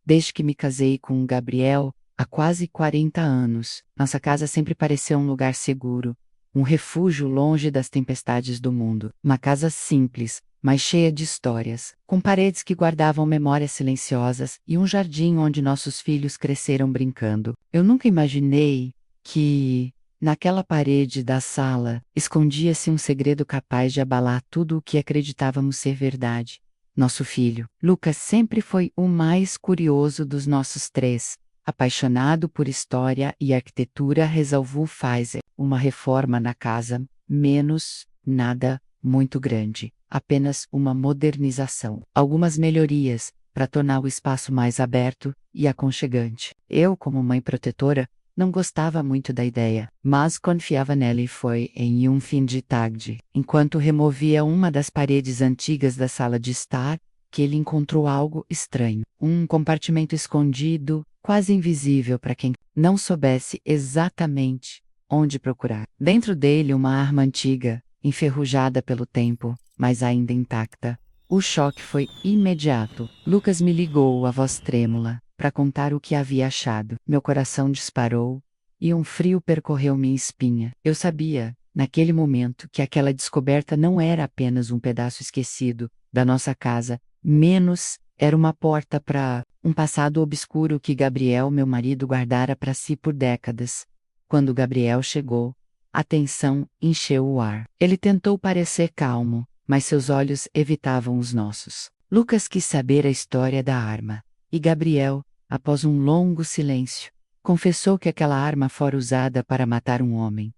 Desde que me casei com o Gabriel, há quase 40 anos, nossa casa sempre pareceu um lugar seguro, um refúgio longe das tempestades do mundo. Uma casa simples, mas cheia de histórias, com paredes que guardavam memórias silenciosas e um jardim onde nossos filhos cresceram brincando. Eu nunca imaginei que, naquela parede da sala, escondia-se um segredo capaz de abalar tudo o que acreditávamos ser verdade. Nosso filho, Lucas, sempre foi o mais curioso dos nossos três. Apaixonado por história e arquitetura, resolveu fazer uma reforma na casa, menos nada muito grande, apenas uma modernização. Algumas melhorias para tornar o espaço mais aberto e aconchegante. Eu, como mãe protetora, não gostava muito da ideia, mas confiava nela e foi em um fim de tarde, enquanto removia uma das paredes antigas da sala de estar, que ele encontrou algo estranho. Um compartimento escondido, quase invisível para quem não soubesse exatamente onde procurar. Dentro dele, uma arma antiga, enferrujada pelo tempo, mas ainda intacta. O choque foi imediato. Lucas me ligou, a voz trêmula, para contar o que havia achado. Meu coração disparou e um frio percorreu minha espinha. Eu sabia, naquele momento, que aquela descoberta não era apenas um pedaço esquecido da nossa casa, menos era uma porta para um passado obscuro que Gabriel, meu marido, guardara para si por décadas. Quando Gabriel chegou, a tensão encheu o ar. Ele tentou parecer calmo, mas seus olhos evitavam os nossos. Lucas quis saber a história da arma, e Gabriel, após um longo silêncio, confessou que aquela arma fora usada para matar um homem.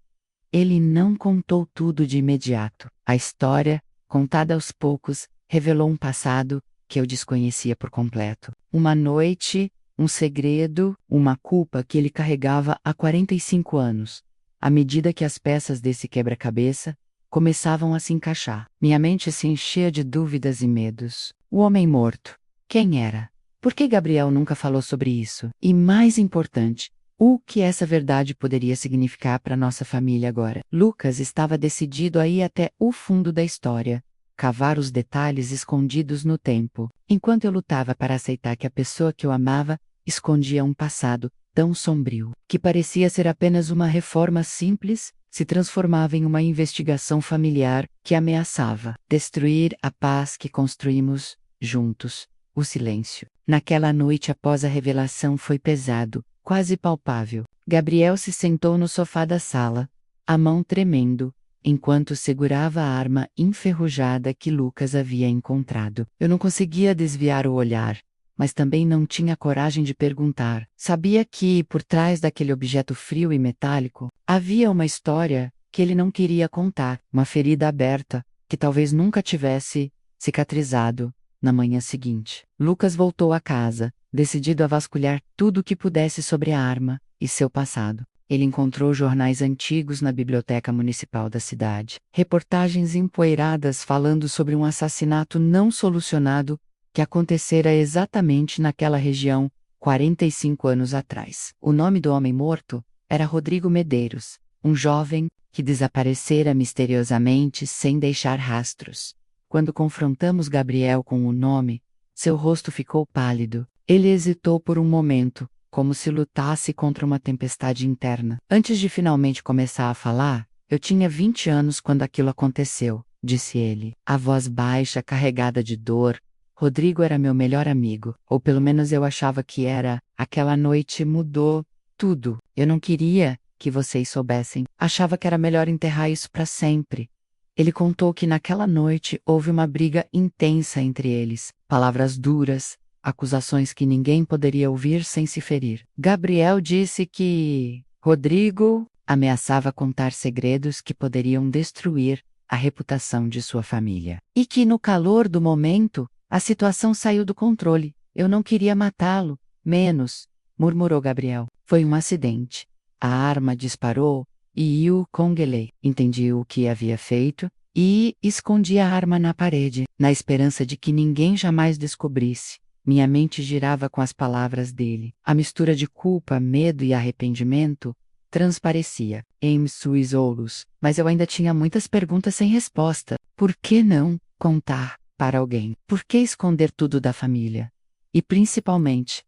Ele não contou tudo de imediato. A história, contada aos poucos, revelou um passado que eu desconhecia por completo. Uma noite, um segredo, uma culpa que ele carregava há 45 anos. À medida que as peças desse quebra-cabeça começavam a se encaixar, minha mente se enchia de dúvidas e medos. O homem morto. Quem era? Por que Gabriel nunca falou sobre isso? E mais importante, o que essa verdade poderia significar para nossa família agora? Lucas estava decidido a ir até o fundo da história, cavar os detalhes escondidos no tempo, enquanto eu lutava para aceitar que a pessoa que eu amava escondia um passado tão sombrio, que parecia ser apenas uma reforma simples, se transformava em uma investigação familiar que ameaçava destruir a paz que construímos juntos. O silêncio, naquela noite após a revelação, foi pesado, quase palpável. Gabriel se sentou no sofá da sala, a mão tremendo, enquanto segurava a arma enferrujada que Lucas havia encontrado. Eu não conseguia desviar o olhar, mas também não tinha coragem de perguntar. Sabia que, por trás daquele objeto frio e metálico, havia uma história que ele não queria contar, uma ferida aberta, que talvez nunca tivesse cicatrizado. Na manhã seguinte, Lucas voltou a casa, decidido a vasculhar tudo o que pudesse sobre a arma e seu passado. Ele encontrou jornais antigos na biblioteca municipal da cidade, reportagens empoeiradas falando sobre um assassinato não solucionado que acontecera exatamente naquela região 45 anos atrás. O nome do homem morto era Rodrigo Medeiros, um jovem que desaparecera misteriosamente sem deixar rastros. Quando confrontamos Gabriel com o nome, seu rosto ficou pálido. Ele hesitou por um momento, como se lutasse contra uma tempestade interna. Antes de finalmente começar a falar, eu tinha 20 anos quando aquilo aconteceu, disse ele, a voz baixa, carregada de dor. Rodrigo era meu melhor amigo, ou pelo menos eu achava que era. Aquela noite mudou tudo. Eu não queria que vocês soubessem. Achava que era melhor enterrar isso para sempre. Ele contou que naquela noite houve uma briga intensa entre eles, palavras duras, acusações que ninguém poderia ouvir sem se ferir. Gabriel disse que Rodrigo ameaçava contar segredos que poderiam destruir a reputação de sua família. E que no calor do momento, a situação saiu do controle. Eu não queria matá-lo, menos, murmurou Gabriel. Foi um acidente. A arma disparou e eu congelei. Entendi o que havia feito e escondi a arma na parede, na esperança de que ninguém jamais descobrisse. Minha mente girava com as palavras dele. A mistura de culpa, medo e arrependimento transparecia em seus olhos, mas eu ainda tinha muitas perguntas sem resposta. Por que não contar para alguém? Por que esconder tudo da família? E principalmente,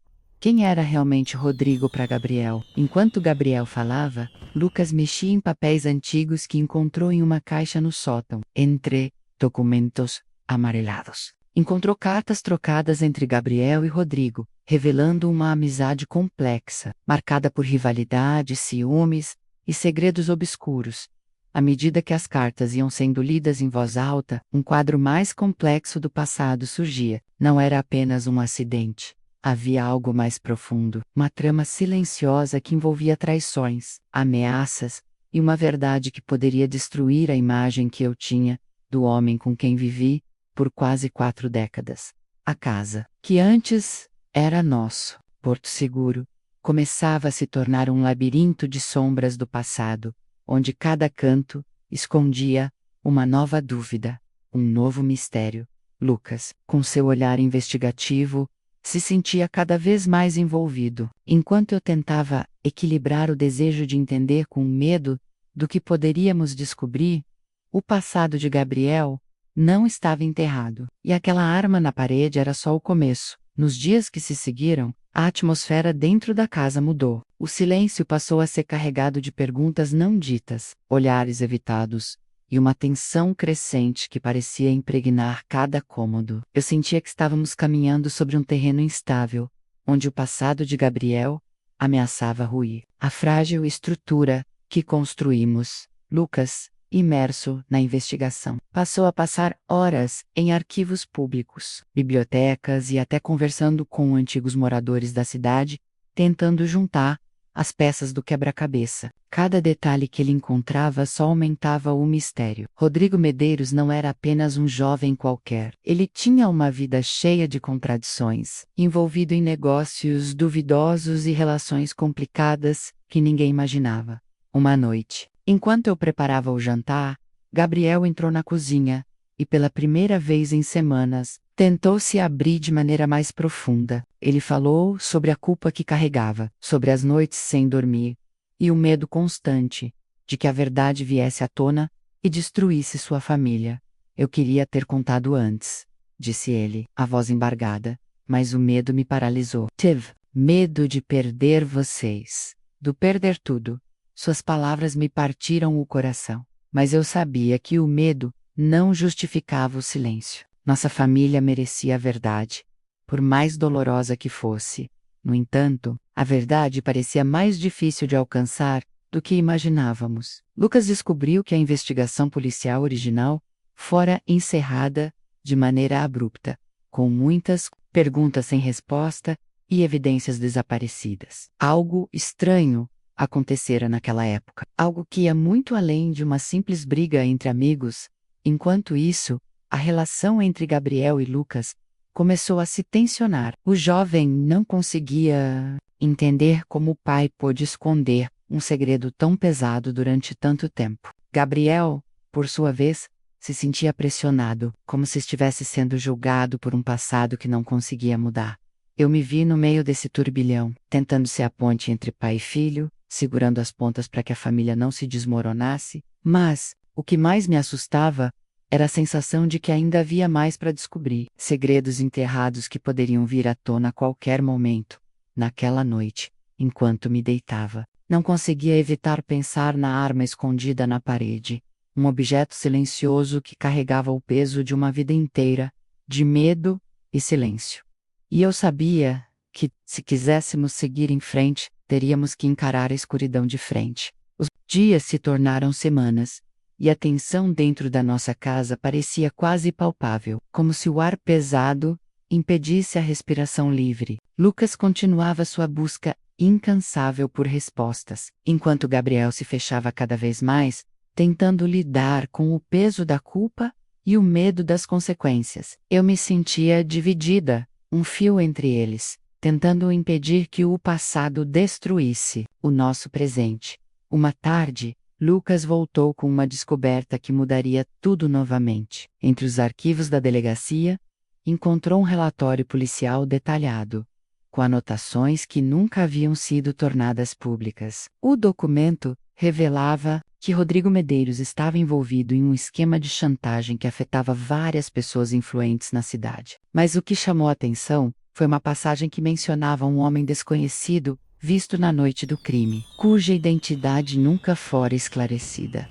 Quem era realmente Rodrigo para Gabriel? Enquanto Gabriel falava, Lucas mexia em papéis antigos que encontrou em uma caixa no sótão, entre documentos amarelados. Encontrou cartas trocadas entre Gabriel e Rodrigo, revelando uma amizade complexa, marcada por rivalidade, ciúmes e segredos obscuros. À medida que as cartas iam sendo lidas em voz alta, um quadro mais complexo do passado surgia. Não era apenas um acidente. Havia algo mais profundo, uma trama silenciosa que envolvia traições, ameaças e uma verdade que poderia destruir a imagem que eu tinha do homem com quem vivi por quase 4 décadas. A casa, que antes era nosso porto seguro, começava a se tornar um labirinto de sombras do passado, onde cada canto escondia uma nova dúvida, um novo mistério. Lucas, com seu olhar investigativo, se sentia cada vez mais envolvido, enquanto eu tentava equilibrar o desejo de entender com o medo do que poderíamos descobrir. O passado de Gabriel não estava enterrado, e aquela arma na parede era só o começo. Nos dias que se seguiram, a atmosfera dentro da casa mudou. O silêncio passou a ser carregado de perguntas não ditas, olhares evitados, e uma tensão crescente que parecia impregnar cada cômodo. Eu sentia que estávamos caminhando sobre um terreno instável, onde o passado de Gabriel ameaçava ruir. A frágil estrutura que construímos, Lucas, imerso na investigação, passou a passar horas em arquivos públicos, bibliotecas e até conversando com antigos moradores da cidade, tentando juntar as peças do quebra-cabeça. Cada detalhe que ele encontrava só aumentava o mistério. Rodrigo Medeiros não era apenas um jovem qualquer. Ele tinha uma vida cheia de contradições, envolvido em negócios duvidosos e relações complicadas que ninguém imaginava. Uma noite, enquanto eu preparava o jantar, Gabriel entrou na cozinha e, pela primeira vez em semanas, tentou se abrir de maneira mais profunda. Ele falou sobre a culpa que carregava, sobre as noites sem dormir e o medo constante de que a verdade viesse à tona e destruísse sua família. Eu queria ter contado antes, disse ele, a voz embargada, mas o medo me paralisou. Tive medo de perder vocês, de perder tudo. Suas palavras me partiram o coração, mas eu sabia que o medo não justificava o silêncio. Nossa família merecia a verdade, por mais dolorosa que fosse. No entanto, a verdade parecia mais difícil de alcançar do que imaginávamos. Lucas descobriu que a investigação policial original fora encerrada de maneira abrupta, com muitas perguntas sem resposta e evidências desaparecidas. Algo estranho acontecera naquela época, algo que ia muito além de uma simples briga entre amigos. Enquanto isso, a relação entre Gabriel e Lucas começou a se tensionar. O jovem não conseguia entender como o pai pôde esconder um segredo tão pesado durante tanto tempo. Gabriel, por sua vez, se sentia pressionado, como se estivesse sendo julgado por um passado que não conseguia mudar. Eu me vi no meio desse turbilhão, tentando ser a ponte entre pai e filho, segurando as pontas para que a família não se desmoronasse, mas o que mais me assustava era a sensação de que ainda havia mais para descobrir, segredos enterrados que poderiam vir à tona a qualquer momento. Naquela noite, enquanto me deitava, não conseguia evitar pensar na arma escondida na parede, um objeto silencioso que carregava o peso de uma vida inteira, de medo e silêncio. E eu sabia que, se quiséssemos seguir em frente, teríamos que encarar a escuridão de frente. Os dias se tornaram semanas, e a tensão dentro da nossa casa parecia quase palpável, como se o ar pesado impedisse a respiração livre. Lucas continuava sua busca incansável por respostas, enquanto Gabriel se fechava cada vez mais, tentando lidar com o peso da culpa e o medo das consequências. Eu me sentia dividida, um fio entre eles, tentando impedir que o passado destruísse o nosso presente. Uma tarde, Lucas voltou com uma descoberta que mudaria tudo novamente. Entre os arquivos da delegacia, encontrou um relatório policial detalhado, com anotações que nunca haviam sido tornadas públicas. O documento revelava que Rodrigo Medeiros estava envolvido em um esquema de chantagem que afetava várias pessoas influentes na cidade. Mas o que chamou a atenção foi uma passagem que mencionava um homem desconhecido, visto na noite do crime, cuja identidade nunca fora esclarecida.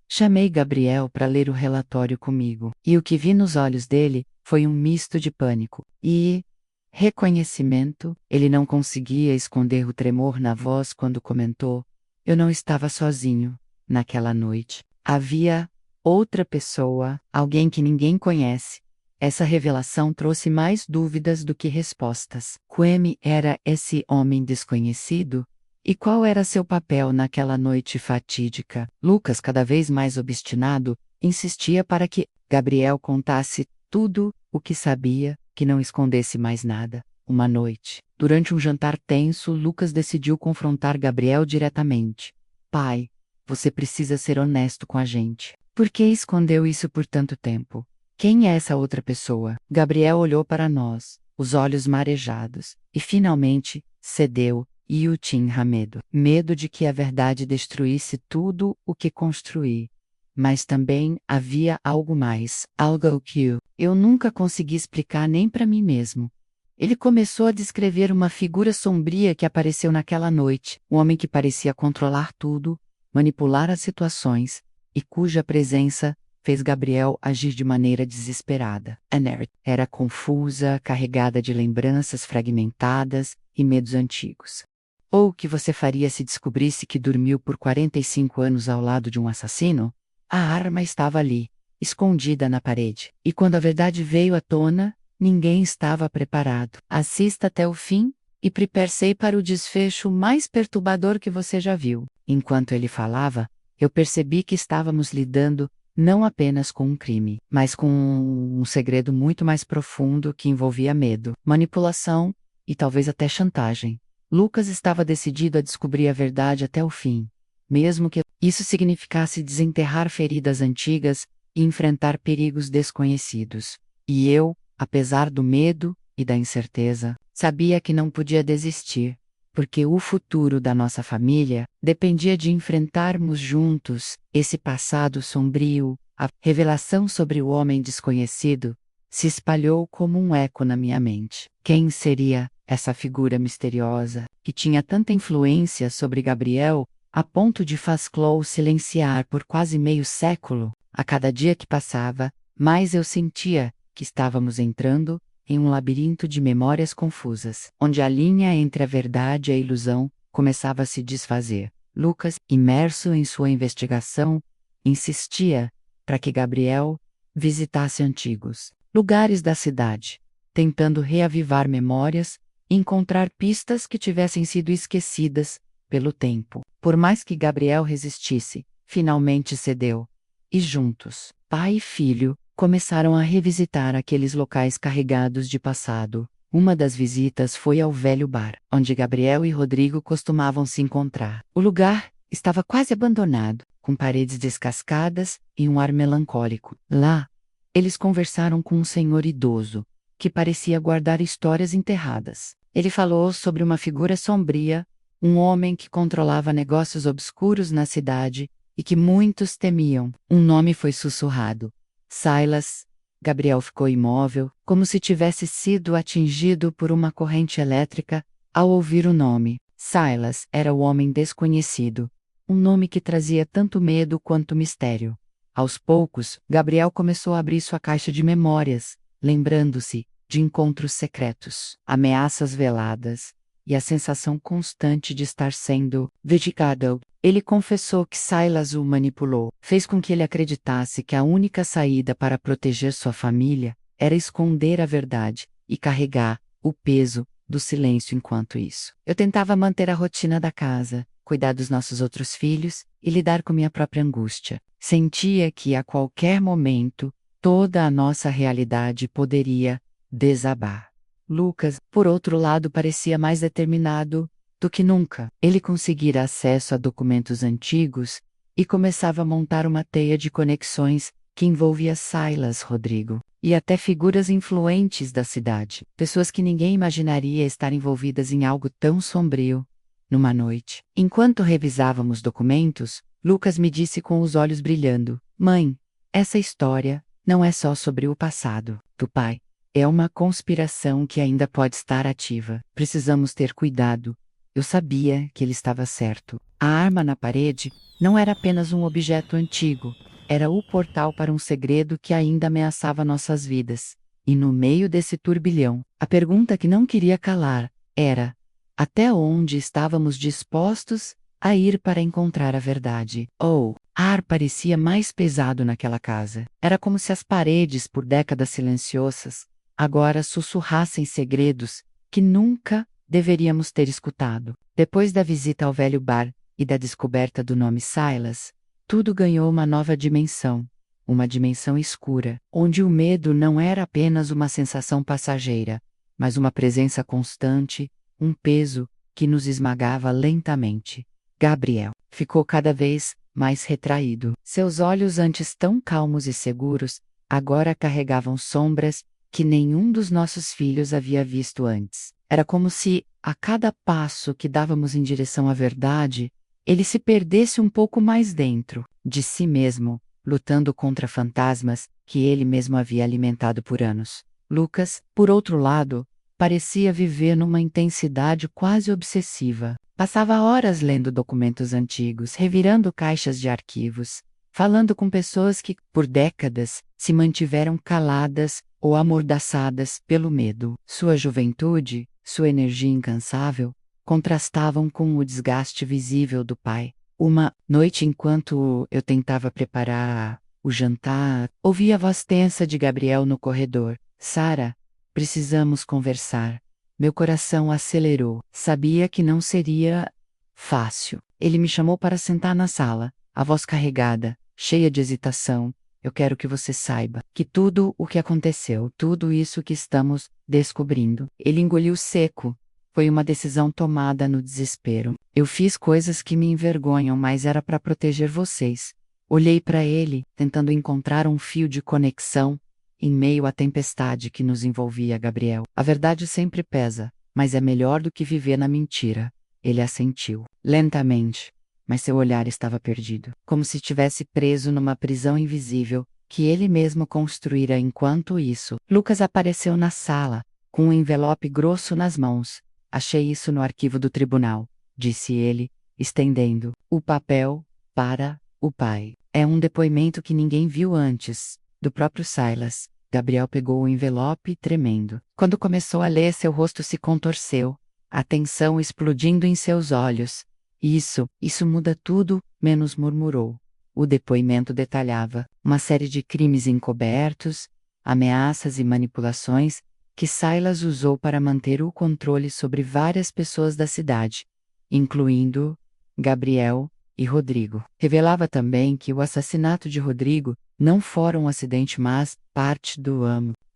Chamei Gabriel para ler o relatório comigo, e o que vi nos olhos dele foi um misto de pânico e reconhecimento. Ele não conseguia esconder o tremor na voz quando comentou: "Eu não estava sozinho naquela noite. Havia outra pessoa, alguém que ninguém conhece." Essa revelação trouxe mais dúvidas do que respostas. Quem era esse homem desconhecido? E qual era seu papel naquela noite fatídica? Lucas, cada vez mais obstinado, insistia para que Gabriel contasse tudo o que sabia, que não escondesse mais nada. Uma noite, durante um jantar tenso, Lucas decidiu confrontar Gabriel diretamente. "Pai, você precisa ser honesto com a gente. Por que escondeu isso por tanto tempo? Quem é essa outra pessoa?" Gabriel olhou para nós, os olhos marejados, e finalmente cedeu. E eu tinha medo. Medo de que a verdade destruísse tudo o que construí. Mas também havia algo mais, algo que eu nunca consegui explicar nem para mim mesmo. Ele começou a descrever uma figura sombria que apareceu naquela noite, um homem que parecia controlar tudo, manipular as situações, e cuja presença fez Gabriel agir de maneira desesperada. Annette era confusa, carregada de lembranças fragmentadas e medos antigos. Ou o que você faria se descobrisse que dormiu por 45 anos ao lado de um assassino? A arma estava ali, escondida na parede. E quando a verdade veio à tona, ninguém estava preparado. Assista até o fim e prepare-se para o desfecho mais perturbador que você já viu. Enquanto ele falava, eu percebi que estávamos lidando não apenas com um crime, mas com um segredo muito mais profundo que envolvia medo, manipulação e talvez até chantagem. Lucas estava decidido a descobrir a verdade até o fim, mesmo que isso significasse desenterrar feridas antigas e enfrentar perigos desconhecidos. E eu, apesar do medo e da incerteza, sabia que não podia desistir, porque o futuro da nossa família dependia de enfrentarmos juntos esse passado sombrio. A revelação sobre o homem desconhecido se espalhou como um eco na minha mente. Quem seria essa figura misteriosa, que tinha tanta influência sobre Gabriel, a ponto de fazê-lo silenciar por quase meio século? A cada dia que passava, mais eu sentia que estávamos entrando em um labirinto de memórias confusas, onde a linha entre a verdade e a ilusão começava a se desfazer. Lucas, imerso em sua investigação, insistia para que Gabriel visitasse antigos lugares da cidade, tentando reavivar memórias e encontrar pistas que tivessem sido esquecidas pelo tempo. Por mais que Gabriel resistisse, finalmente cedeu. E juntos, pai e filho, começaram a revisitar aqueles locais carregados de passado. Uma das visitas foi ao velho bar, onde Gabriel e Rodrigo costumavam se encontrar. O lugar estava quase abandonado, com paredes descascadas e um ar melancólico. Lá, eles conversaram com um senhor idoso, que parecia guardar histórias enterradas. Ele falou sobre uma figura sombria, um homem que controlava negócios obscuros na cidade e que muitos temiam. Um nome foi sussurrado: Silas. Gabriel ficou imóvel, como se tivesse sido atingido por uma corrente elétrica, ao ouvir o nome. Silas era o homem desconhecido, um nome que trazia tanto medo quanto mistério. Aos poucos, Gabriel começou a abrir sua caixa de memórias, lembrando-se de encontros secretos, ameaças veladas e a sensação constante de estar sendo vigilado. Ele confessou que Silas o manipulou, fez com que ele acreditasse que a única saída para proteger sua família era esconder a verdade e carregar o peso do silêncio enquanto isso. Eu tentava manter a rotina da casa, cuidar dos nossos outros filhos e lidar com minha própria angústia. Sentia que a qualquer momento toda a nossa realidade poderia desabar. Lucas, por outro lado, parecia mais determinado do que nunca. Ele conseguira acesso a documentos antigos e começava a montar uma teia de conexões que envolvia Silas, Rodrigo e até figuras influentes da cidade, pessoas que ninguém imaginaria estar envolvidas em algo tão sombrio. Numa noite, enquanto revisávamos documentos, Lucas me disse com os olhos brilhando: "Mãe, essa história não é só sobre o passado do pai. É uma conspiração que ainda pode estar ativa. Precisamos ter cuidado. Eu sabia que ele estava certo. A arma na parede não era apenas um objeto antigo, era o portal para um segredo que ainda ameaçava nossas vidas. E no meio desse turbilhão, a pergunta que não queria calar era: até onde estávamos dispostos a ir para encontrar a verdade? O ar parecia mais pesado naquela casa. Era como se as paredes, por décadas silenciosas, agora sussurrassem segredos que nunca deveríamos ter escutado. Depois da visita ao velho bar e da descoberta do nome Silas, tudo ganhou uma nova dimensão. Uma dimensão escura, onde o medo não era apenas uma sensação passageira, mas uma presença constante, um peso que nos esmagava lentamente. Gabriel ficou cada vez mais retraído. Seus olhos, antes tão calmos e seguros, agora carregavam sombras que nenhum dos nossos filhos havia visto antes. Era como se, a cada passo que dávamos em direção à verdade, ele se perdesse um pouco mais dentro de si mesmo, lutando contra fantasmas que ele mesmo havia alimentado por anos. Lucas, por outro lado, parecia viver numa intensidade quase obsessiva. Passava horas lendo documentos antigos, revirando caixas de arquivos, falando com pessoas que, por décadas, se mantiveram caladas ou amordaçadas pelo medo. Sua juventude, sua energia incansável, contrastavam com o desgaste visível do pai. Uma noite, enquanto eu tentava preparar o jantar, ouvi a voz tensa de Gabriel no corredor. Sara, precisamos conversar. Meu coração acelerou. Sabia que não seria fácil. Ele me chamou para sentar na sala, a voz carregada, cheia de hesitação. Eu quero que você saiba que tudo o que aconteceu, tudo isso que estamos descobrindo. Ele engoliu seco. Foi uma decisão tomada no desespero. Eu fiz coisas que me envergonham, mas era para proteger vocês. Olhei para ele, tentando encontrar um fio de conexão em meio à tempestade que nos envolvia, Gabriel. A verdade sempre pesa, mas é melhor do que viver na mentira. Ele assentiu, lentamente, mas seu olhar estava perdido, como se estivesse preso numa prisão invisível que ele mesmo construíra. Enquanto isso, Lucas apareceu na sala, com um envelope grosso nas mãos. Achei isso no arquivo do tribunal, disse ele, estendendo o papel para o pai. É um depoimento que ninguém viu antes, do próprio Silas. Gabriel pegou o envelope, tremendo. Quando começou a ler, seu rosto se contorceu, a tensão explodindo em seus olhos. Isso muda tudo, menos murmurou. O depoimento detalhava uma série de crimes encobertos, ameaças e manipulações que Silas usou para manter o controle sobre várias pessoas da cidade, incluindo Gabriel e Rodrigo. Revelava também que o assassinato de Rodrigo não fora um acidente, mas parte do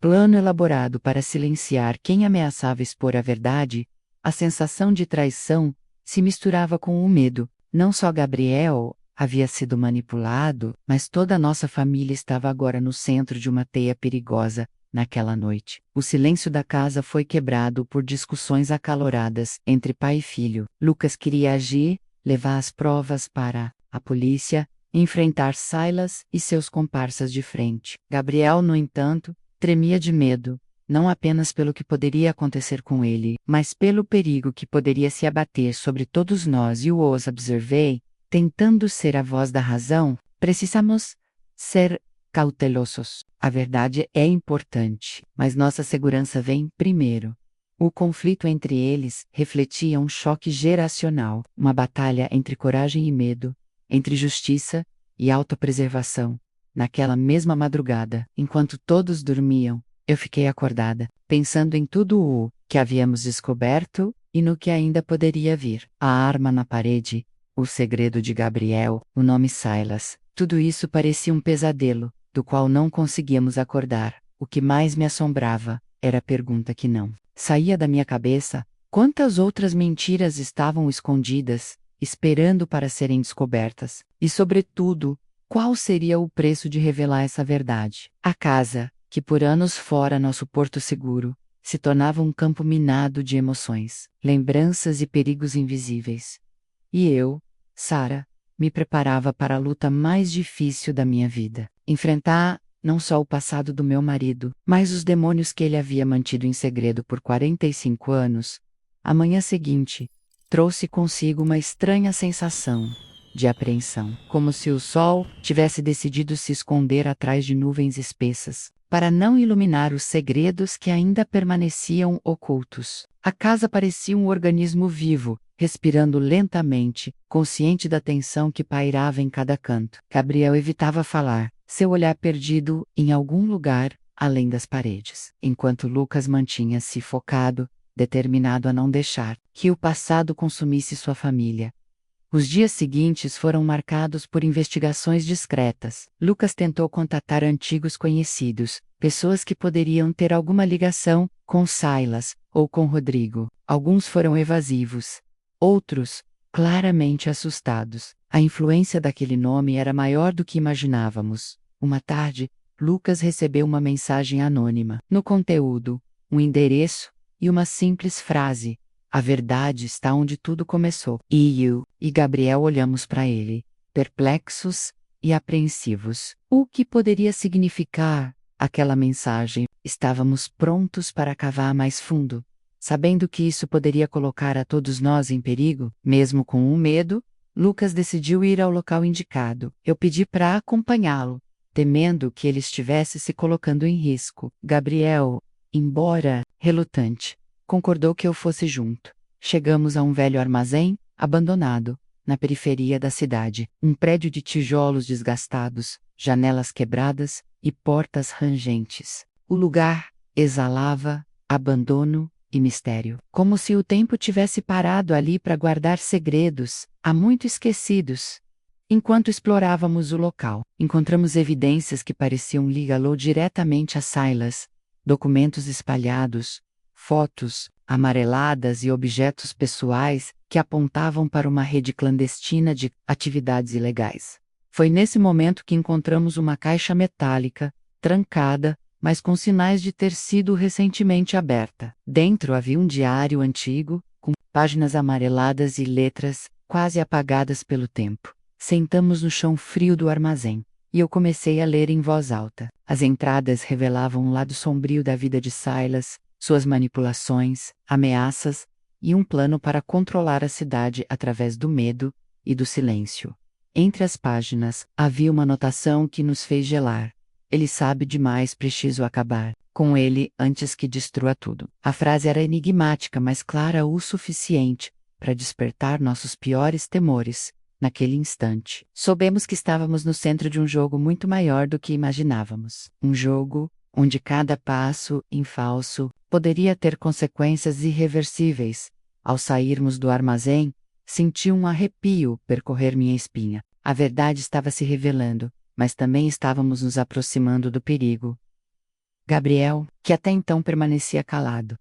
plano elaborado para silenciar quem ameaçava expor a verdade. A sensação de traição se misturava com o medo. Não só Gabriel havia sido manipulado, mas toda a nossa família estava agora no centro de uma teia perigosa. Naquela noite, o silêncio da casa foi quebrado por discussões acaloradas entre pai e filho. Lucas queria agir, levar as provas para a polícia, enfrentar Silas e seus comparsas de frente. Gabriel, no entanto, tremia de medo, não apenas pelo que poderia acontecer com ele, mas pelo perigo que poderia se abater sobre todos nós. E eu os observei, tentando ser a voz da razão. Precisamos ser cautelosos. A verdade é importante, mas nossa segurança vem primeiro. O conflito entre eles refletia um choque geracional, uma batalha entre coragem e medo, entre justiça e autopreservação. Naquela mesma madrugada, enquanto todos dormiam, eu fiquei acordada, pensando em tudo o que havíamos descoberto e no que ainda poderia vir. A arma na parede, o segredo de Gabriel, o nome Silas, tudo isso parecia um pesadelo, do qual não conseguíamos acordar. O que mais me assombrava era a pergunta que não saía da minha cabeça: quantas outras mentiras estavam escondidas, esperando para serem descobertas? E, sobretudo, qual seria o preço de revelar essa verdade? A casa, que por anos fora nosso porto seguro, se tornava um campo minado de emoções, lembranças e perigos invisíveis. E eu, Sara, me preparava para a luta mais difícil da minha vida. Enfrentar não só o passado do meu marido, mas os demônios que ele havia mantido em segredo por 45 anos. A manhã seguinte trouxe consigo uma estranha sensação de apreensão, como se o sol tivesse decidido se esconder atrás de nuvens espessas, para não iluminar os segredos que ainda permaneciam ocultos. A casa parecia um organismo vivo, respirando lentamente, consciente da tensão que pairava em cada canto. Gabriel evitava falar, seu olhar perdido em algum lugar além das paredes, enquanto Lucas mantinha-se focado, determinado a não deixar que o passado consumisse sua família. Os dias seguintes foram marcados por investigações discretas. Lucas tentou contatar antigos conhecidos, pessoas que poderiam ter alguma ligação com Silas ou com Rodrigo. Alguns foram evasivos. Outros, claramente assustados. A influência daquele nome era maior do que imaginávamos. Uma tarde, Lucas recebeu uma mensagem anônima. No conteúdo, um endereço e uma simples frase: "A verdade está onde tudo começou." Eu e Gabriel olhamos para ele, perplexos e apreensivos. O que poderia significar aquela mensagem? Estávamos prontos para cavar mais fundo, sabendo que isso poderia colocar a todos nós em perigo. Mesmo com o medo, Lucas decidiu ir ao local indicado. Eu pedi para acompanhá-lo, temendo que ele estivesse se colocando em risco. Gabriel, embora relutante, concordou que eu fosse junto. Chegamos a um velho armazém, abandonado, na periferia da cidade. Um prédio de tijolos desgastados, janelas quebradas e portas rangentes. O lugar exalava abandono e mistério, como se o tempo tivesse parado ali para guardar segredos, há muito esquecidos. Enquanto explorávamos o local, encontramos evidências que pareciam ligá-lo diretamente a Silas, documentos espalhados, fotos amareladas e objetos pessoais que apontavam para uma rede clandestina de atividades ilegais. Foi nesse momento que encontramos uma caixa metálica, trancada, mas com sinais de ter sido recentemente aberta. Dentro havia um diário antigo, com páginas amareladas e letras quase apagadas pelo tempo. Sentamos no chão frio do armazém, e eu comecei a ler em voz alta. As entradas revelavam um lado sombrio da vida de Silas, suas manipulações, ameaças e um plano para controlar a cidade através do medo e do silêncio. Entre as páginas, havia uma anotação que nos fez gelar. Ele sabe demais, preciso acabar com ele antes que destrua tudo. A frase era enigmática, mas clara o suficiente para despertar nossos piores temores. Naquele instante, soubemos que estávamos no centro de um jogo muito maior do que imaginávamos. Um jogo onde cada passo em falso poderia ter consequências irreversíveis. Ao sairmos do armazém, senti um arrepio percorrer minha espinha. A verdade estava se revelando, mas também estávamos nos aproximando do perigo. Gabriel, que até então permanecia calado,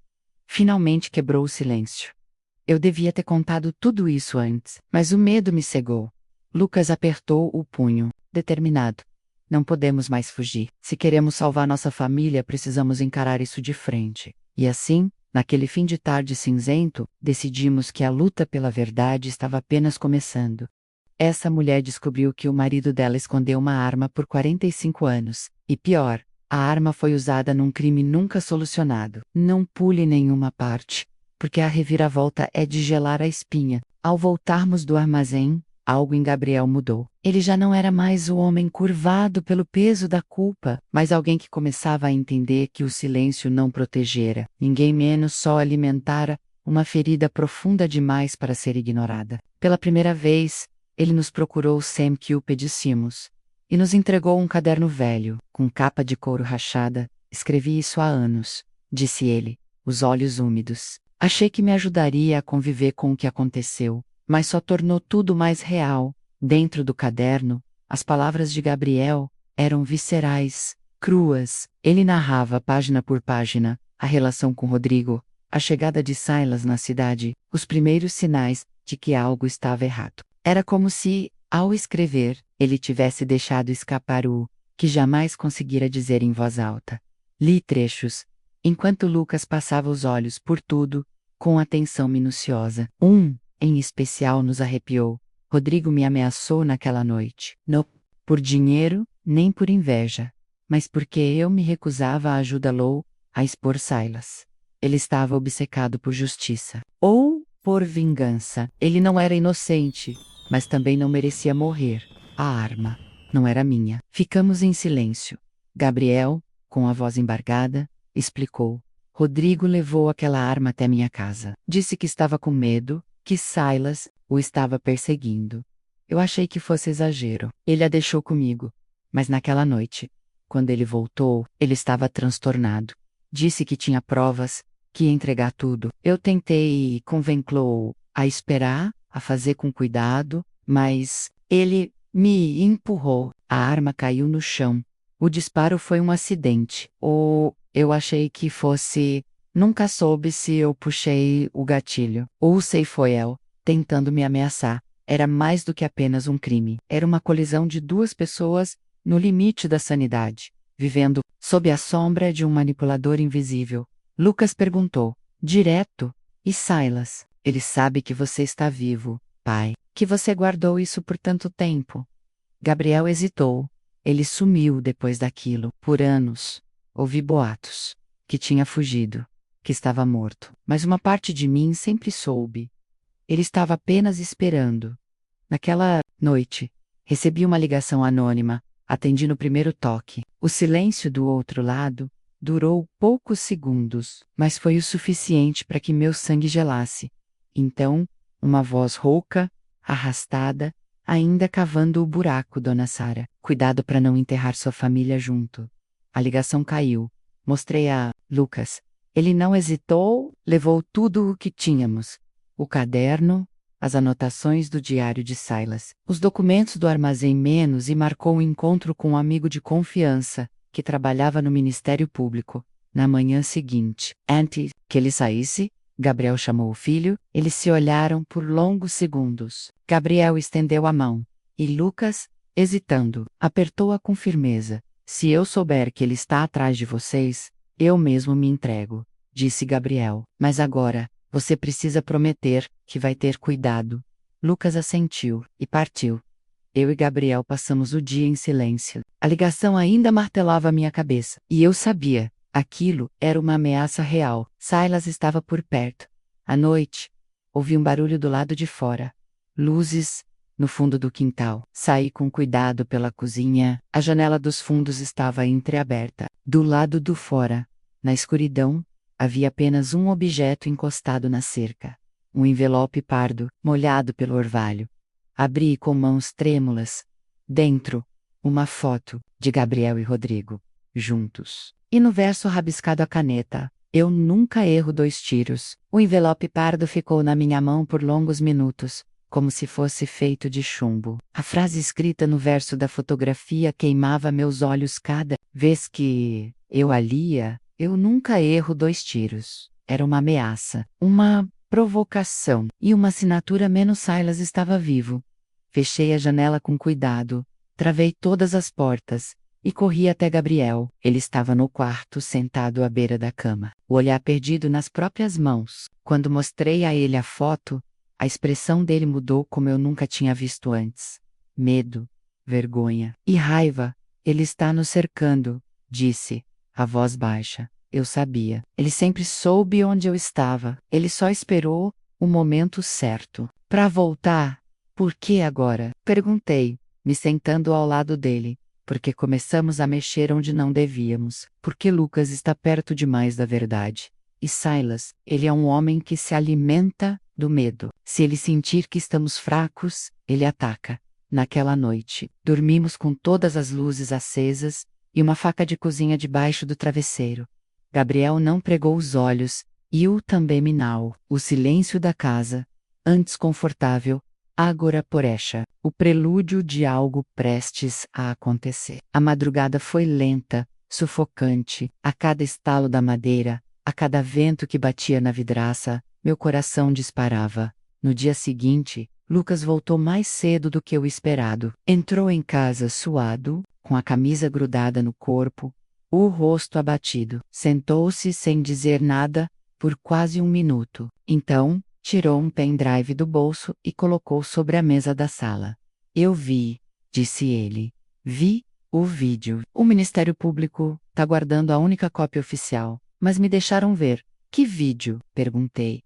finalmente quebrou o silêncio. Eu devia ter contado tudo isso antes, mas o medo me cegou. Lucas apertou o punho, determinado. Não podemos mais fugir. Se queremos salvar nossa família, precisamos encarar isso de frente. E assim, naquele fim de tarde cinzento, decidimos que a luta pela verdade estava apenas começando. Essa mulher descobriu que o marido dela escondeu uma arma por 45 anos. E pior, a arma foi usada num crime nunca solucionado. Não pule nenhuma parte, porque a reviravolta é de gelar a espinha. Ao voltarmos do armazém, algo em Gabriel mudou. Ele já não era mais o homem curvado pelo peso da culpa, mas alguém que começava a entender que o silêncio não protegera, ninguém menos só alimentara uma ferida profunda demais para ser ignorada. Pela primeira vez, ele nos procurou sem que o pedíssemos, e nos entregou um caderno velho, com capa de couro rachada. "Escrevi isso há anos", disse ele, os olhos úmidos. "Achei que me ajudaria a conviver com o que aconteceu, mas só tornou tudo mais real." Dentro do caderno, as palavras de Gabriel eram viscerais, cruas. Ele narrava página por página a relação com Rodrigo, a chegada de Silas na cidade, os primeiros sinais de que algo estava errado. Era como se, ao escrever, ele tivesse deixado escapar o que jamais conseguira dizer em voz alta. Li trechos, enquanto Lucas passava os olhos por tudo, com atenção minuciosa. Em especial, nos arrepiou. "Rodrigo me ameaçou naquela noite. Não por dinheiro, nem por inveja. mas porque eu me recusava a ajudá-lo a expor Silas. Ele estava obcecado por justiça. Ou por vingança. Ele não era inocente, mas também não merecia morrer. A arma não era minha. Ficamos em silêncio. Gabriel, com a voz embargada, explicou. Rodrigo levou aquela arma até minha casa. Disse que estava com medo, que Silas o estava perseguindo. Eu achei que fosse exagero. Ele a deixou comigo. Mas naquela noite, quando ele voltou, ele estava transtornado. Disse que tinha provas, que ia entregar tudo. Eu tentei convencê-lo a esperar, a fazer com cuidado, mas ele me empurrou. A arma caiu no chão. O disparo foi um acidente. Ou eu achei que fosse. Nunca soube se eu puxei o gatilho. Ou sei foi ele, tentando me ameaçar. Era mais do que apenas um crime. Era uma colisão de duas pessoas no limite da sanidade, vivendo sob a sombra de um manipulador invisível. Lucas perguntou, direto, e Silas? Ele sabe que você está vivo, pai. Que você guardou isso por tanto tempo. Gabriel hesitou. Ele sumiu depois daquilo, por anos. Ouvi boatos. Que tinha fugido. Que estava morto. Mas uma parte de mim sempre soube. Ele estava apenas esperando. Naquela noite, recebi uma ligação anônima. Atendi no primeiro toque. O silêncio do outro lado durou poucos segundos, mas foi o suficiente para que meu sangue gelasse. Então, uma voz rouca, arrastada, ainda cavando o buraco, Dona Sara. Cuidado para não enterrar sua família junto. A ligação caiu. Mostrei a Lucas. Ele não hesitou, levou tudo o que tínhamos. O caderno, as anotações do diário de Silas, os documentos do armazém menos e marcou um encontro com um amigo de confiança, que trabalhava no Ministério Público. Na manhã seguinte, antes que ele saísse, Gabriel chamou o filho, eles se olharam por longos segundos. Gabriel estendeu a mão, e Lucas, hesitando, apertou-a com firmeza. Se eu souber que ele está atrás de vocês, eu mesmo me entrego, disse Gabriel. Mas agora, você precisa prometer que vai ter cuidado. Lucas assentiu e partiu. Eu e Gabriel passamos o dia em silêncio. A ligação ainda martelava minha cabeça. E eu sabia, aquilo era uma ameaça real. Silas estava por perto. À noite, ouvi um barulho do lado de fora. Luzes, no fundo do quintal. Saí com cuidado pela cozinha. A janela dos fundos estava entreaberta. Do lado do fora, na escuridão, havia apenas um objeto encostado na cerca. Um envelope pardo, molhado pelo orvalho. Abri com mãos trêmulas. Dentro, uma foto de Gabriel e Rodrigo, juntos. E no verso rabiscado à caneta, eu nunca erro 2 tiros. O envelope pardo ficou na minha mão por longos minutos, como se fosse feito de chumbo. A frase escrita no verso da fotografia queimava meus olhos cada vez que eu a lia. Eu nunca erro 2 tiros. Era uma ameaça, uma provocação, e uma assinatura menos Silas estava vivo. Fechei a janela com cuidado, travei todas as portas, e corri até Gabriel. Ele estava no quarto, sentado à beira da cama, o olhar perdido nas próprias mãos. Quando mostrei a ele a foto, a expressão dele mudou como eu nunca tinha visto antes. Medo, vergonha e raiva. Ele está nos cercando, disse, a voz baixa. Eu sabia. Ele sempre soube onde eu estava. Ele só esperou o momento certo para voltar. Por que agora? Perguntei, me sentando ao lado dele. Porque começamos a mexer onde não devíamos. Porque Lucas está perto demais da verdade. E Silas, ele é um homem que se alimenta do medo. Se ele sentir que estamos fracos, ele ataca. Naquela noite, dormimos com todas as luzes acesas e uma faca de cozinha debaixo do travesseiro. Gabriel não pregou os olhos, e eu também não. O silêncio da casa, antes confortável, agora porecha, o prelúdio de algo prestes a acontecer. A madrugada foi lenta, sufocante. A cada estalo da madeira, a cada vento que batia na vidraça, meu coração disparava. No dia seguinte, Lucas voltou mais cedo do que o esperado. Entrou em casa suado, com a camisa grudada no corpo, o rosto abatido. Sentou-se sem dizer nada, por quase 1 minuto. Então, tirou um pendrive do bolso e colocou sobre a mesa da sala. Eu vi, disse ele. Vi O vídeo. O Ministério Público tá guardando a única cópia oficial, mas me deixaram ver. Que vídeo? Perguntei.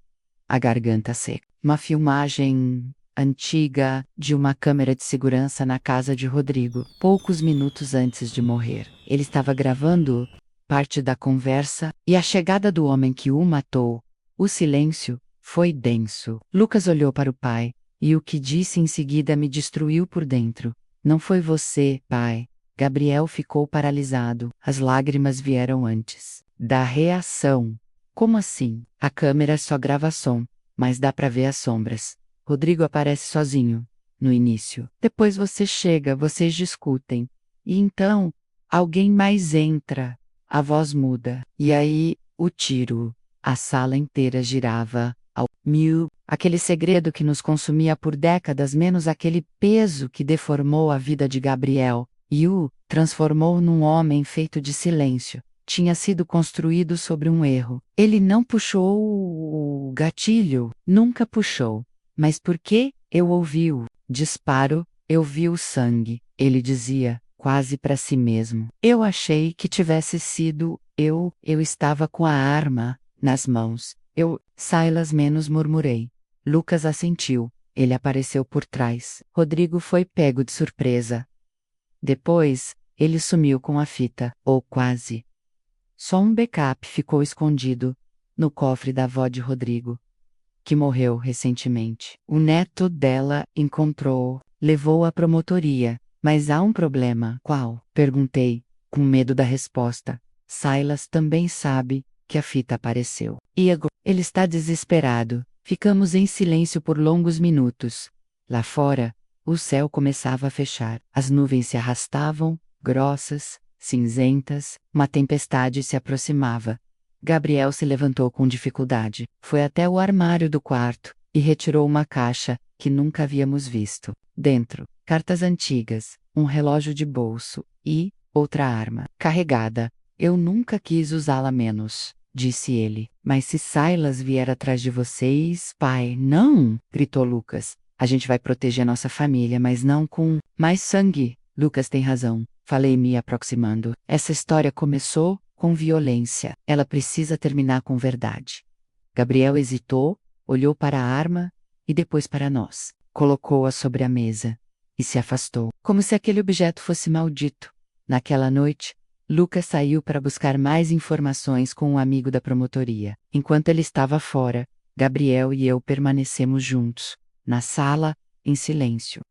A garganta seca. Uma filmagem antiga de uma câmera de segurança na casa de Rodrigo, poucos minutos antes de morrer. Ele estava gravando parte da conversa e a chegada do homem que o matou. O silêncio foi denso. Lucas olhou para o pai, e o que disse em seguida me destruiu por dentro. Não foi você, pai. Gabriel ficou paralisado. As lágrimas vieram antes da reação. Como assim? A câmera só grava som, mas dá para ver as sombras. Rodrigo aparece sozinho, no início. Depois você chega, vocês discutem. E então, alguém mais entra. A voz muda. E aí, o tiro. A sala inteira girava. Ao mil. Aquele segredo que nos consumia por décadas, menos aquele peso que deformou a vida de Gabriel. E o transformou num homem feito de silêncio. Tinha sido construído sobre um erro. Ele não puxou o gatilho. Nunca puxou. Mas por que? Eu ouvi o disparo, eu vi o sangue, ele dizia, quase para si mesmo. Eu achei que tivesse sido eu estava com a arma nas mãos. Silas menos murmurei. Lucas assentiu, ele apareceu por trás. Rodrigo foi pego de surpresa. Depois, ele sumiu com a fita, ou quase. Só um backup ficou escondido, no cofre da avó de Rodrigo, que morreu recentemente. O neto dela encontrou, levou à promotoria. Mas há um problema. Qual? Perguntei, com medo da resposta. Silas também sabe que a fita apareceu. Iago, ele está desesperado. Ficamos em silêncio por longos minutos. Lá fora, o céu começava a fechar. As nuvens se arrastavam, grossas, cinzentas, uma tempestade se aproximava. Gabriel se levantou com dificuldade, foi até o armário do quarto e retirou uma caixa que nunca havíamos visto. Dentro, cartas antigas, um relógio de bolso e outra arma carregada. Eu nunca quis usá-la menos, disse ele. Mas se Silas vier atrás de vocês, pai, não! Gritou Lucas. A gente vai proteger nossa família, mas não com mais sangue. Lucas tem razão, falei me aproximando. Essa história começou com violência. Ela precisa terminar com verdade. Gabriel hesitou, olhou para a arma e depois para nós. Colocou-a sobre a mesa e se afastou, como se aquele objeto fosse maldito. Naquela noite, Lucas saiu para buscar mais informações com um amigo da promotoria. Enquanto ele estava fora, Gabriel e eu permanecemos juntos, na sala, em silêncio.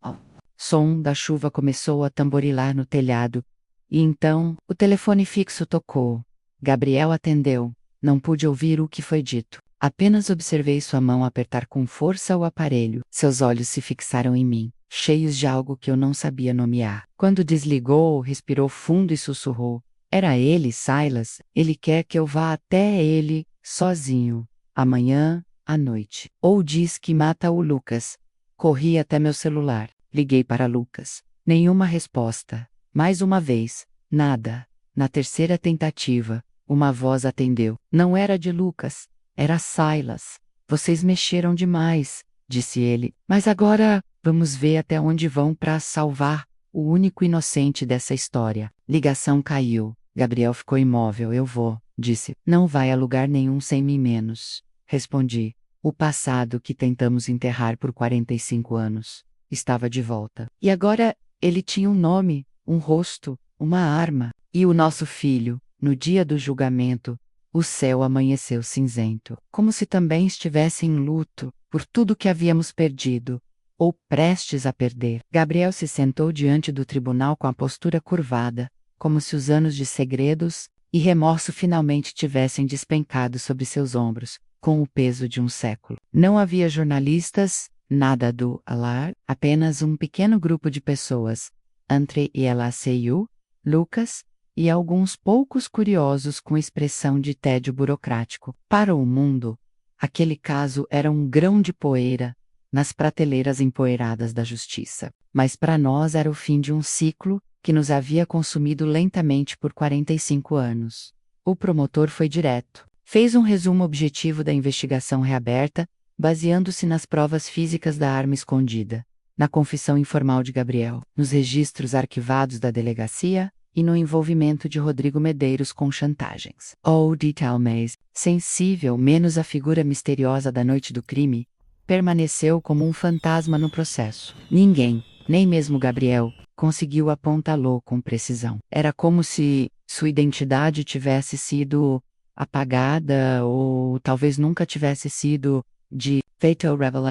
Som da chuva começou a tamborilar no telhado. E então, o telefone fixo tocou. Gabriel atendeu. Não pude ouvir o que foi dito. Apenas observei sua mão apertar com força o aparelho. Seus olhos se fixaram em mim, cheios de algo que eu não sabia nomear. Quando desligou, respirou fundo e sussurrou. Era ele, Silas. Ele quer que eu vá até ele, sozinho. Amanhã, à noite. Ou diz que mata o Lucas. Corri até meu celular. Liguei para Lucas. Nenhuma resposta. Mais uma vez, nada. Na terceira tentativa, uma voz atendeu. Não era de Lucas, era Silas. Vocês mexeram demais, disse ele. Mas agora, vamos ver até onde vão para salvar o único inocente dessa história. Ligação caiu. Gabriel ficou imóvel. Eu vou, disse. Não vai a lugar nenhum sem mim menos. Respondi. O passado que tentamos enterrar por 45 anos estava de volta. E agora, ele tinha um nome, um rosto, uma arma. E o nosso filho, no dia do julgamento, o céu amanheceu cinzento, como se também estivesse em luto por tudo que havíamos perdido, ou prestes a perder. Gabriel se sentou diante do tribunal com a postura curvada, como se os anos de segredos e remorso finalmente tivessem despencado sobre seus ombros, com o peso de um século. Não havia jornalistas, nada do alar, apenas um pequeno grupo de pessoas, entre ELACU, Lucas e alguns poucos curiosos com expressão de tédio burocrático. Para o mundo, aquele caso era um grão de poeira nas prateleiras empoeiradas da justiça. Mas para nós era o fim de um ciclo que nos havia consumido lentamente por 45 anos. O promotor foi direto. Fez um resumo objetivo da investigação reaberta, baseando-se nas provas físicas da arma escondida. na confissão informal de Gabriel, nos registros arquivados da delegacia e no envolvimento de Rodrigo Medeiros com chantagens. Old Talmez, sensível menos à figura misteriosa da noite do crime, permaneceu como um fantasma no processo. Ninguém, nem mesmo Gabriel, conseguiu apontá-lo com precisão. Era como se sua identidade tivesse sido apagada ou talvez nunca tivesse sido de fatal revelation.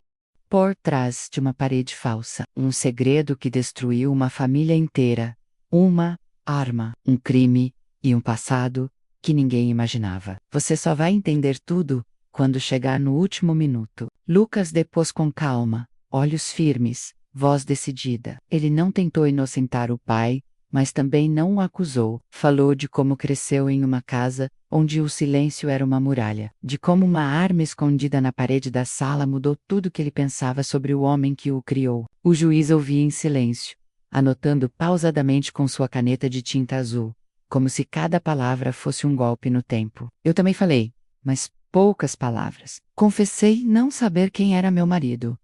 Por trás de uma parede falsa, um segredo que destruiu uma família inteira, uma arma, um crime e um passado que ninguém imaginava. Você só vai entender tudo quando chegar no último minuto. Lucas depôs com calma, olhos firmes, voz decidida. Ele não tentou inocentar o pai, mas também não o acusou. Falou de como cresceu em uma casa onde o silêncio era uma muralha, de como uma arma escondida na parede da sala mudou tudo que ele pensava sobre o homem que o criou. O juiz ouvia em silêncio, anotando pausadamente com sua caneta de tinta azul, como se cada palavra fosse um golpe no tempo. Eu também falei, mas poucas palavras. Confessei não saber quem era meu marido,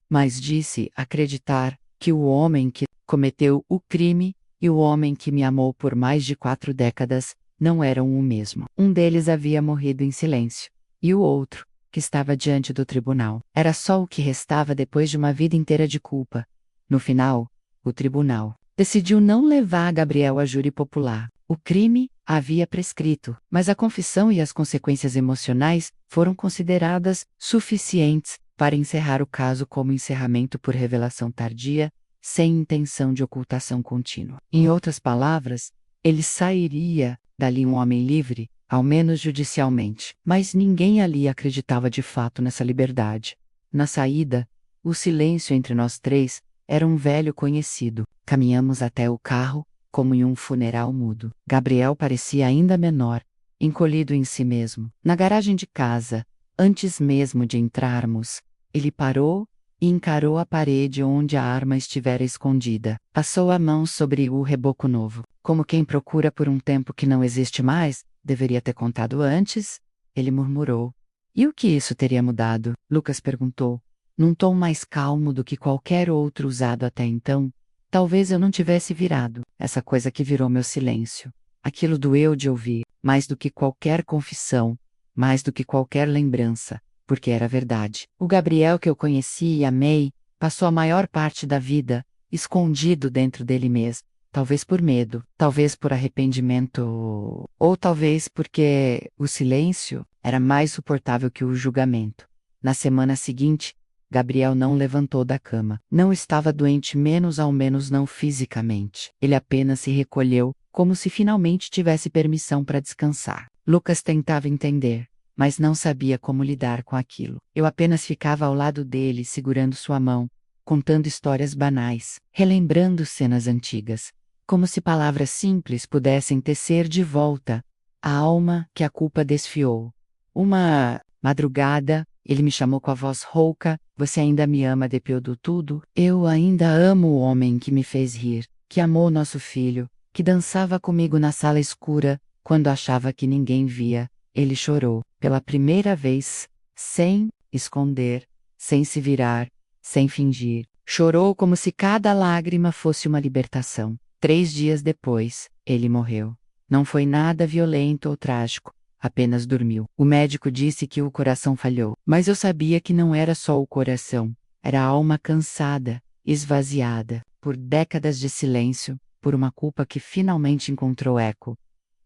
mas disse acreditar que o homem que cometeu o crime e o homem que me amou por mais de 4 décadas não eram o mesmo. Um deles havia morrido em silêncio, e o outro, que estava diante do tribunal, era só o que restava depois de uma vida inteira de culpa. No final, o tribunal decidiu não levar Gabriel a júri popular. O crime havia prescrito, mas a confissão e as consequências emocionais foram consideradas suficientes para encerrar o caso como encerramento por revelação tardia, sem intenção de ocultação contínua. Em outras palavras, ele sairia dali um homem livre, ao menos judicialmente. Mas ninguém ali acreditava de fato nessa liberdade. Na saída, o silêncio entre nós três era um velho conhecido. Caminhamos até o carro, como em um funeral mudo. Gabriel parecia ainda menor, encolhido em si mesmo. Na garagem de casa, antes mesmo de entrarmos, ele parou e encarou a parede onde a arma estivera escondida. Passou a mão sobre o reboco novo, como quem procura por um tempo que não existe mais. Deveria ter contado antes, ele murmurou. E o que isso teria mudado? Lucas perguntou, num tom mais calmo do que qualquer outro usado até então. Talvez eu não tivesse virado, essa coisa que virou meu silêncio. Aquilo doeu de ouvir, mais do que qualquer confissão, mais do que qualquer lembrança, porque era verdade. O Gabriel que eu conheci e amei, passou a maior parte da vida, escondido dentro dele mesmo. Talvez por medo, talvez por arrependimento, ou talvez porque o silêncio era mais suportável que o julgamento. Na semana seguinte, Gabriel não levantou da cama. Não estava doente, menos ao menos não fisicamente. Ele apenas se recolheu, como se finalmente tivesse permissão para descansar. Lucas tentava entender, mas não sabia como lidar com aquilo. Eu apenas ficava ao lado dele, segurando sua mão, contando histórias banais, relembrando cenas antigas, como se palavras simples pudessem tecer de volta a alma que a culpa desfiou. Uma madrugada, ele me chamou com a voz rouca: "Você ainda me ama depois de tudo?" Eu ainda amo o homem que me fez rir, que amou nosso filho, que dançava comigo na sala escura, quando achava que ninguém via. Ele chorou, pela primeira vez, sem esconder, sem se virar, sem fingir. Chorou como se cada lágrima fosse uma libertação. 3 dias depois, ele morreu. Não foi nada violento ou trágico, apenas dormiu. O médico disse que o coração falhou, mas eu sabia que não era só o coração, era a alma cansada, esvaziada, por décadas de silêncio, por uma culpa que finalmente encontrou eco.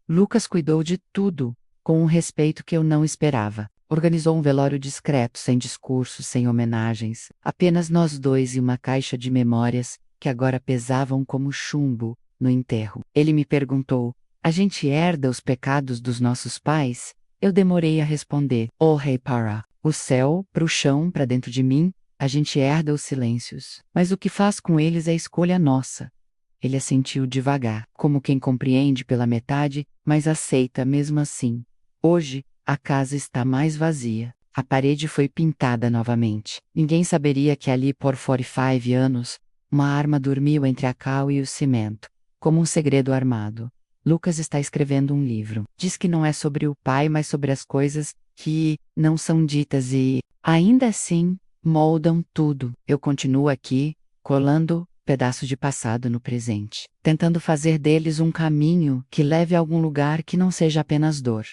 Lucas cuidou de tudo, com um respeito que eu não esperava. Organizou um velório discreto, sem discursos, sem homenagens, apenas nós dois e uma caixa de memórias, que agora pesavam como chumbo, no enterro. Ele me perguntou: "A gente herda os pecados dos nossos pais?" Eu demorei a responder: "Oh, rei para o céu, para o chão, para dentro de mim, a gente herda os silêncios. Mas o que faz com eles é escolha nossa." Ele assentiu devagar, como quem compreende pela metade, mas aceita mesmo assim. Hoje, a casa está mais vazia. A parede foi pintada novamente. Ninguém saberia que ali por 45 anos, uma arma dormiu entre a cal e o cimento, como um segredo armado. Lucas está escrevendo um livro. Diz que não é sobre o pai, mas sobre as coisas que não são ditas e, ainda assim, moldam tudo. Eu continuo aqui, colando pedaço de passado no presente, tentando fazer deles um caminho que leve a algum lugar que não seja apenas dor.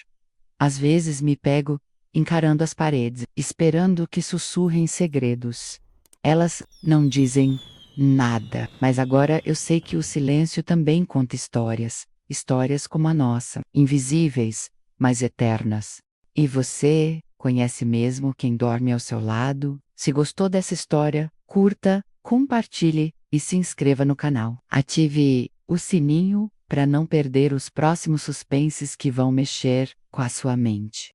Às vezes me pego encarando as paredes, esperando que sussurrem segredos. Elas não dizem nada, mas agora eu sei que o silêncio também conta histórias, histórias como a nossa, invisíveis, mas eternas. E você conhece mesmo quem dorme ao seu lado? Se gostou dessa história, curta, compartilhe e se inscreva no canal. Ative o sininho para não perder os próximos suspenses que vão mexer com a sua mente.